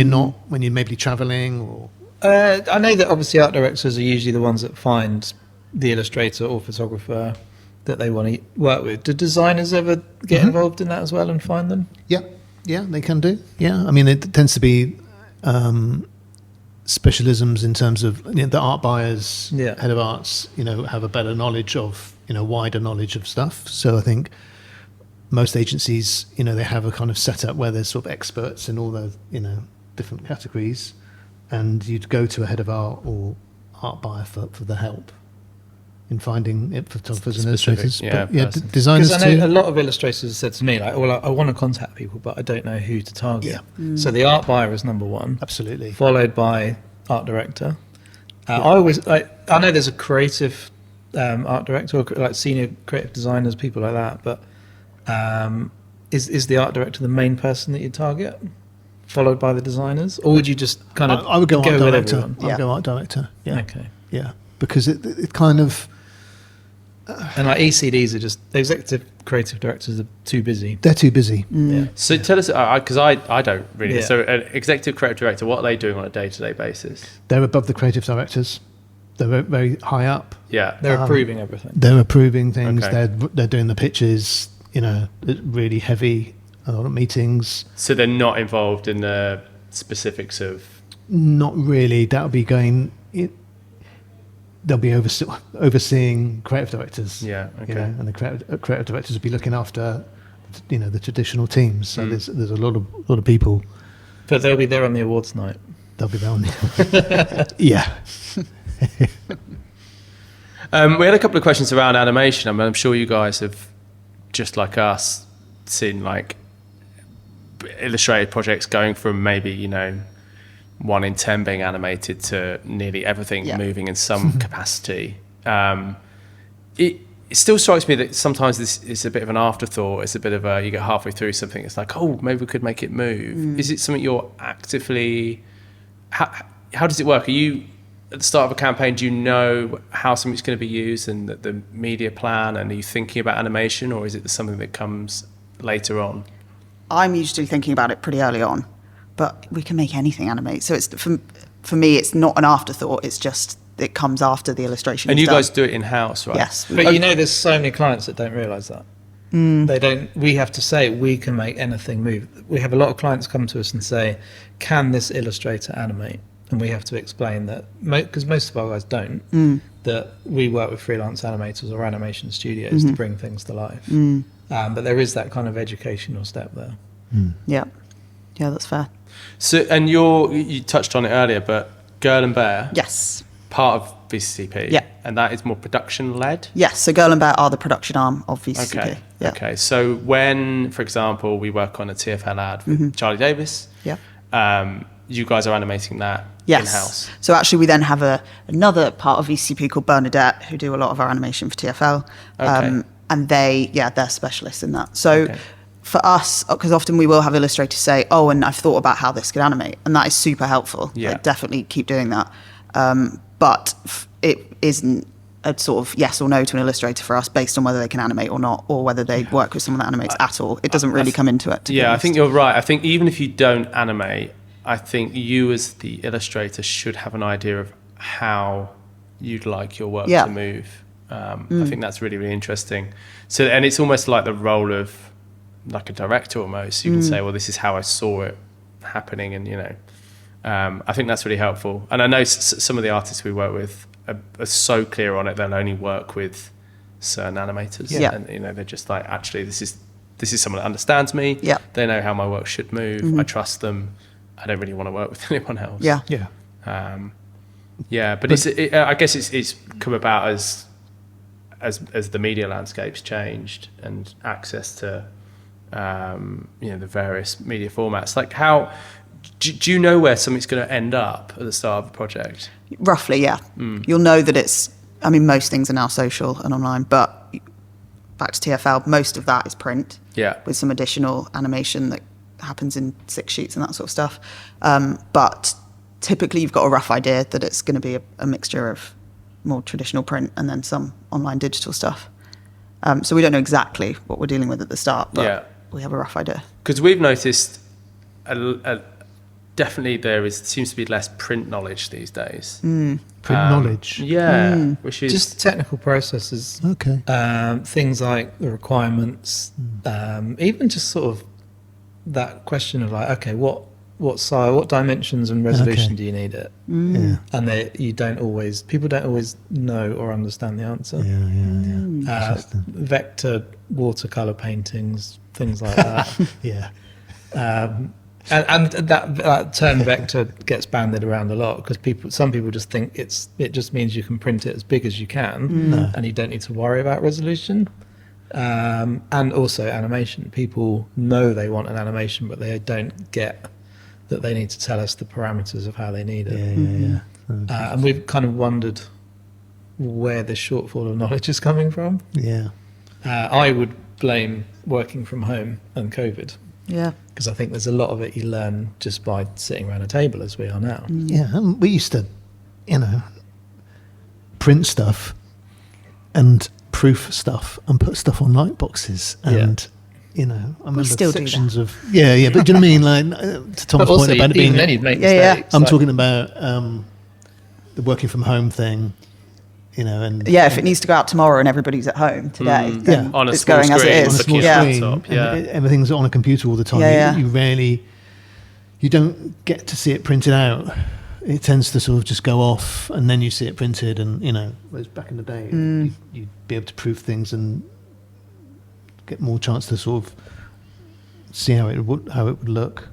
you're maybe traveling or... I know that obviously art directors are usually the ones that find the illustrator or photographer that they want to work with. Do designers ever get involved in that as well and find them? Yeah, they can do. Yeah, I mean, it tends to be specialisms in terms of the art buyers, Yeah. head of arts, have a better knowledge of, wider knowledge of stuff. So I think most agencies, they have a kind of setup where there's sort of experts in all the, different categories, and you'd go to a head of art or art buyer for the help in finding it, photographers and Specific, illustrators. yeah, But, person. designers Because I know a too. lot of illustrators have said to me, like, well, I want to contact people, but I don't know who to target. So the art buyer is number one, Absolutely. followed by art director. I know there's a creative art director, or like senior creative designers, people like that, but is the art director the main person that you target, followed by the designers, or would you just kind of I would go art with director. everyone? I'd go art director. Yeah. Okay. Yeah. Because it kind of... And like ECDs are just, the executive creative directors are too busy. They're too busy. Yeah. So tell us, because I don't really. Yeah. So an executive creative director, what are they doing on a day-to-day basis? They're above the creative directors. They're very, very high up. Yeah. They're approving everything. They're approving things. Okay. They're doing the pitches. Really heavy. A lot of meetings. So they're not involved in the specifics of. Not really. That'll be going. They'll be overseeing creative directors. Yeah, okay. And the creative directors will be looking after, the traditional teams. So there's a lot of people. But they'll be there on the awards night. They'll be there on the, yeah. We had a couple of questions around animation. I mean, I'm sure you guys have, just like us, seen like illustrated projects going from maybe 1 in 10 being animated to nearly everything Yeah. moving in some capacity. It still strikes me that sometimes this is a bit of an afterthought. It's a bit of you get halfway through something, it's like, oh, maybe we could make it move. Is it something you're actively... How does it work? Are you, at the start of a campaign, do you know how something's going to be used and the media plan, and are you thinking about animation, or is it something that comes later on? I'm usually thinking about it pretty early on, but we can make anything animate. So it's for me, it's not an afterthought. It's just it comes after the illustration. And is you done. guys do it in-house, right? Yes. But there's so many clients that don't realise that. They don't. We have to say we can make anything move. We have a lot of clients come to us and say, "Can this illustrator animate?" And we have to explain that because most of our guys don't. That we work with freelance animators or animation studios to bring things to life. But there is that kind of educational step there. Yeah, that's fair. So, and you touched on it earlier, but Girl and Bear, Yes. part of VCCP, Yeah. and that is more production-led? Yes. So Girl and Bear are the production arm of VCCP. Okay. Yeah. Okay. So when, for example, we work on a TfL ad with Charlie Davis, Yeah. you guys are animating that Yes. in-house. So actually, we then have another part of VCCP called Bernadette, who do a lot of our animation for TfL. Okay. And they're specialists in that. So Okay. for us, because often we will have illustrators say, oh, and I've thought about how this could animate, and that is super helpful. Yeah. Like, definitely keep doing that. But it isn't a sort of yes or no to an illustrator for us based on whether they can animate or not, or whether they work with someone that animates at all. It doesn't really come into it. To be I honest. think you're right. I think even if you don't animate, I think you as the illustrator should have an idea of how you'd like your work to move. I think that's really, really interesting. So, and it's almost like the role of like a director almost. You can say, well, this is how I saw it happening, and I think that's really helpful. And I know some of the artists we work with are so clear on it, they'll only work with certain animators. Yeah. And they're just like, actually, this is someone that understands me. Yeah. They know how my work should move. I trust them. I don't really want to work with anyone else. Yeah. But I guess it's come about as the media landscape's changed and access to the various media formats. Like, how do you know where something's going to end up at the start of a project? Roughly, yeah. You'll know that it's, I mean, most things are now social and online, but back to TFL, most of that is print. Yeah. With some additional animation that happens in 6 sheets and that sort of stuff. But typically you've got a rough idea that it's going to be a mixture of more traditional print and then some online digital stuff. So we don't know exactly what we're dealing with at the start, but we have a rough idea. Because we've noticed definitely seems to be less print knowledge these days. Print knowledge. Yeah, which is Just technical processes. Okay. Things like the requirements, even just sort of that question of like, okay, what size, what dimensions and resolution do you need it? Yeah. And people don't always know or understand the answer. Yeah. Vector watercolor paintings, things like that. Yeah. And that term vector gets banded around a lot because some people just think it just means you can print it as big as you can and you don't need to worry about resolution. And also animation. People know they want an animation, but they don't get that they need to tell us the parameters of how they need it. And we've kind of wondered where the shortfall of knowledge is coming from. Yeah. I would blame working from home and COVID. Yeah. Because I think there's a lot of it you learn just by sitting around a table as we are now. Yeah. And we used to, print stuff and proof stuff and put stuff on light boxes and I remember still do sections of but do you know what I mean, like to Tom's But also, point about it being even then you'd make Yeah. mistakes. I'm like- talking about the working from home thing, and If it needs to go out tomorrow and everybody's at home today, then On a it's small going as screen, it on a is. small looking at screen, laptop, and everything's on a computer all the time. Yeah, You don't get to see it printed out. It tends to sort of just go off, and then you see it printed. And whereas back in the day, you'd be able to proof things and get more chance to sort of see how it would look.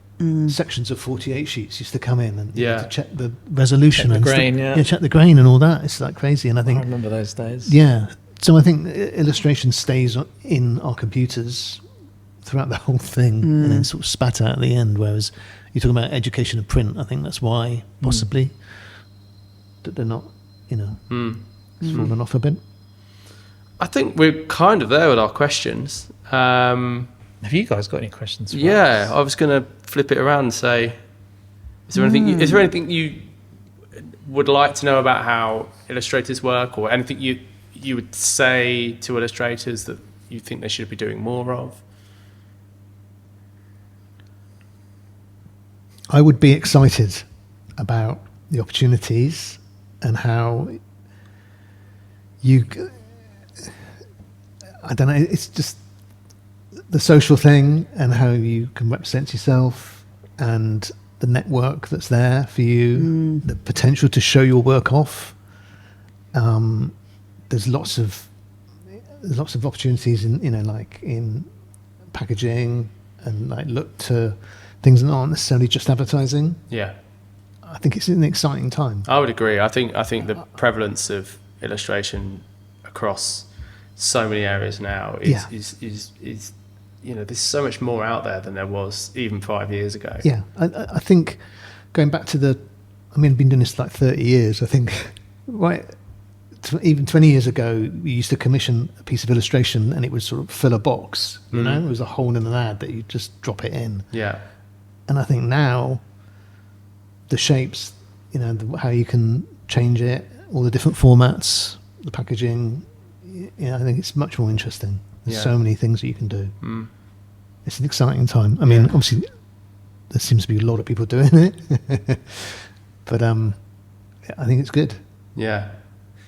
Sections of 48 sheets used to come in and you had to check the resolution Check the and grain, check the grain and all that. It's like crazy, and I I think remember those days. so I think illustration stays in our computers throughout the whole thing and then sort of spat out at the end, whereas you're talking about education of print. I think that's why possibly that they're not it's fallen off a bit. I think we're kind of there with our questions. Have you guys got any questions for us? Yeah, I was going to flip it around and say, is there anything you would like to know about how illustrators work, or anything you would say to illustrators that you think they should be doing more of? I would be excited about the opportunities and how I don't know, it's just the social thing and how you can represent yourself and the network that's there for you, the potential to show your work off. There's lots of opportunities in like in packaging and like look to things that aren't necessarily just advertising. Yeah, I think it's an exciting time. I would agree. I think the prevalence of illustration across so many areas now is there's so much more out there than there was even 5 years ago. Yeah, I think going back to I've been doing this like 30 years. I think right even 20 years ago, we used to commission a piece of illustration and it would sort of fill a box. You know, it was a hole in an ad that you just drop it in. Yeah. And I think now the shapes, you know, how you can change it, all the different formats, the packaging, you know, I think it's much more interesting. There's so many things that you can do. It's an exciting time. I mean, obviously, there seems to be a lot of people doing it, but I think it's good. Yeah.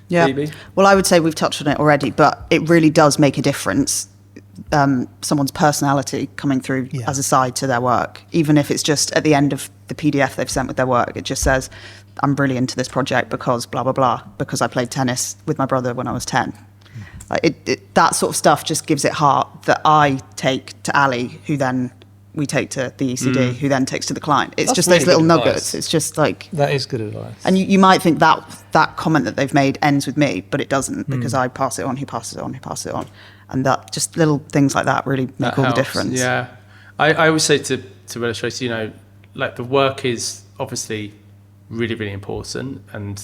Yeah. Phoebe? Well, I would say we've touched on it already, but it really does make a difference. Someone's personality coming through as a side to their work, even if it's just at the end of the PDF they've sent with their work, it just says, I'm really into this project because blah, blah, blah, because I played tennis with my brother when I was 10. Like that sort of stuff just gives it heart that I take to Ali, who then we take to the ECD, who then takes to the client. It's That's just really those little good nuggets. advice. It's just like... That is good advice. And you might think that comment that they've made ends with me, but it doesn't, because I pass it on, he passes it on, he passes it on. And that just little things like that really make all the difference. Yeah. I always say to illustrators, you know, like the work is obviously really, really important and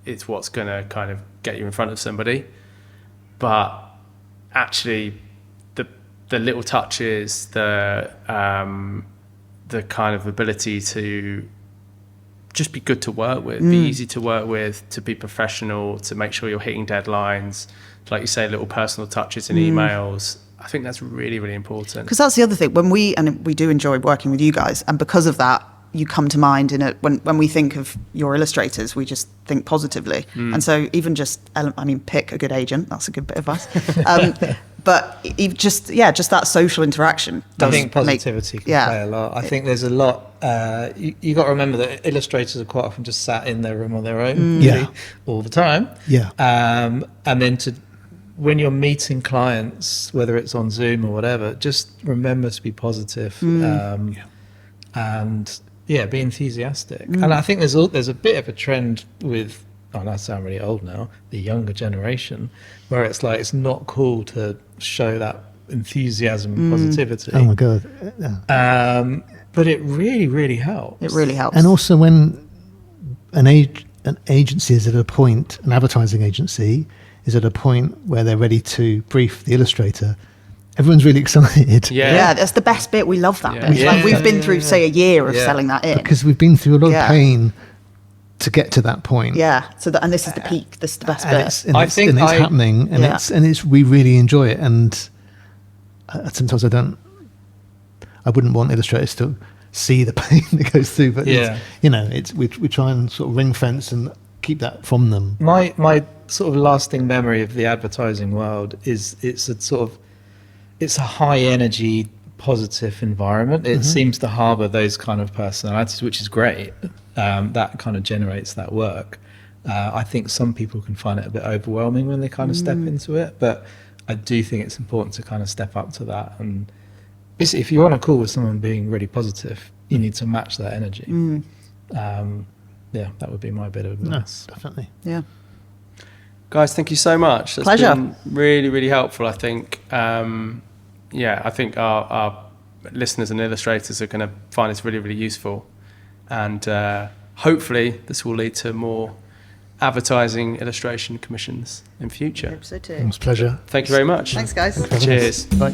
it's what's going to kind of get you in front of somebody. But actually, the little touches, the kind of ability to just be good to work with, be easy to work with, to be professional, to make sure you're hitting deadlines, like you say, little personal touches in emails. I think that's really, really important. Because that's the other thing. When we do enjoy working with you guys, and because of that, you come to mind when we think of your illustrators, we just think positively. And so even just, I mean, pick a good agent. That's a good bit of advice. But just that social interaction does I think positivity can play a lot. I think there's a lot. You got to remember that illustrators are quite often just sat in their room on their own, really, all the time. Yeah. And then when you're meeting clients, whether it's on Zoom or whatever, just remember to be positive. And be enthusiastic. And I think there's a bit of a trend with, I sound really old now, the younger generation, where it's like it's not cool to show that enthusiasm and positivity. Oh my God. Yeah. But it really, really helps. It really helps. And also when an agency is at a point, an advertising agency is at a point where they're ready to brief the illustrator, everyone's really excited. Yeah, that's the best bit. We love that Yeah. bit. Like we've been through, say, a year of selling that in. Because we've been through a lot of pain to get to that point. Yeah. So and this is the peak. This is the best And bit. it's happening, and we really enjoy it. And sometimes I wouldn't want illustrators to see the pain that goes through, but we try and sort of ring fence and keep that from them. My sort of lasting memory of the advertising world is it's a high energy, positive environment. It seems to harbour those kind of personalities, which is great. That kind of generates that work. I think some people can find it a bit overwhelming when they kind of step into it, but I do think it's important to kind of step up to that. And basically, if you want to call with someone being really positive, you need to match that energy. That would be my bit of advice. No, definitely. Yeah. Guys, thank you so much. That's Pleasure. been really, really helpful, I think. I think our listeners and illustrators are going to find this really, really useful. And hopefully this will lead to more advertising illustration commissions in future. Hope so too. It was a pleasure. Thank you very much. Thanks, guys. Cheers. Bye.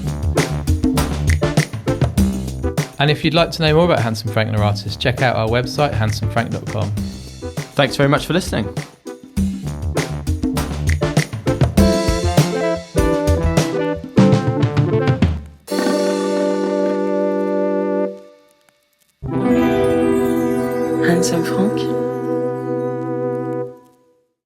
And if you'd like to know more about Handsome Franklin Artists, check out our website, handsomefrank.com. Thanks very much for listening. Handsome Frank.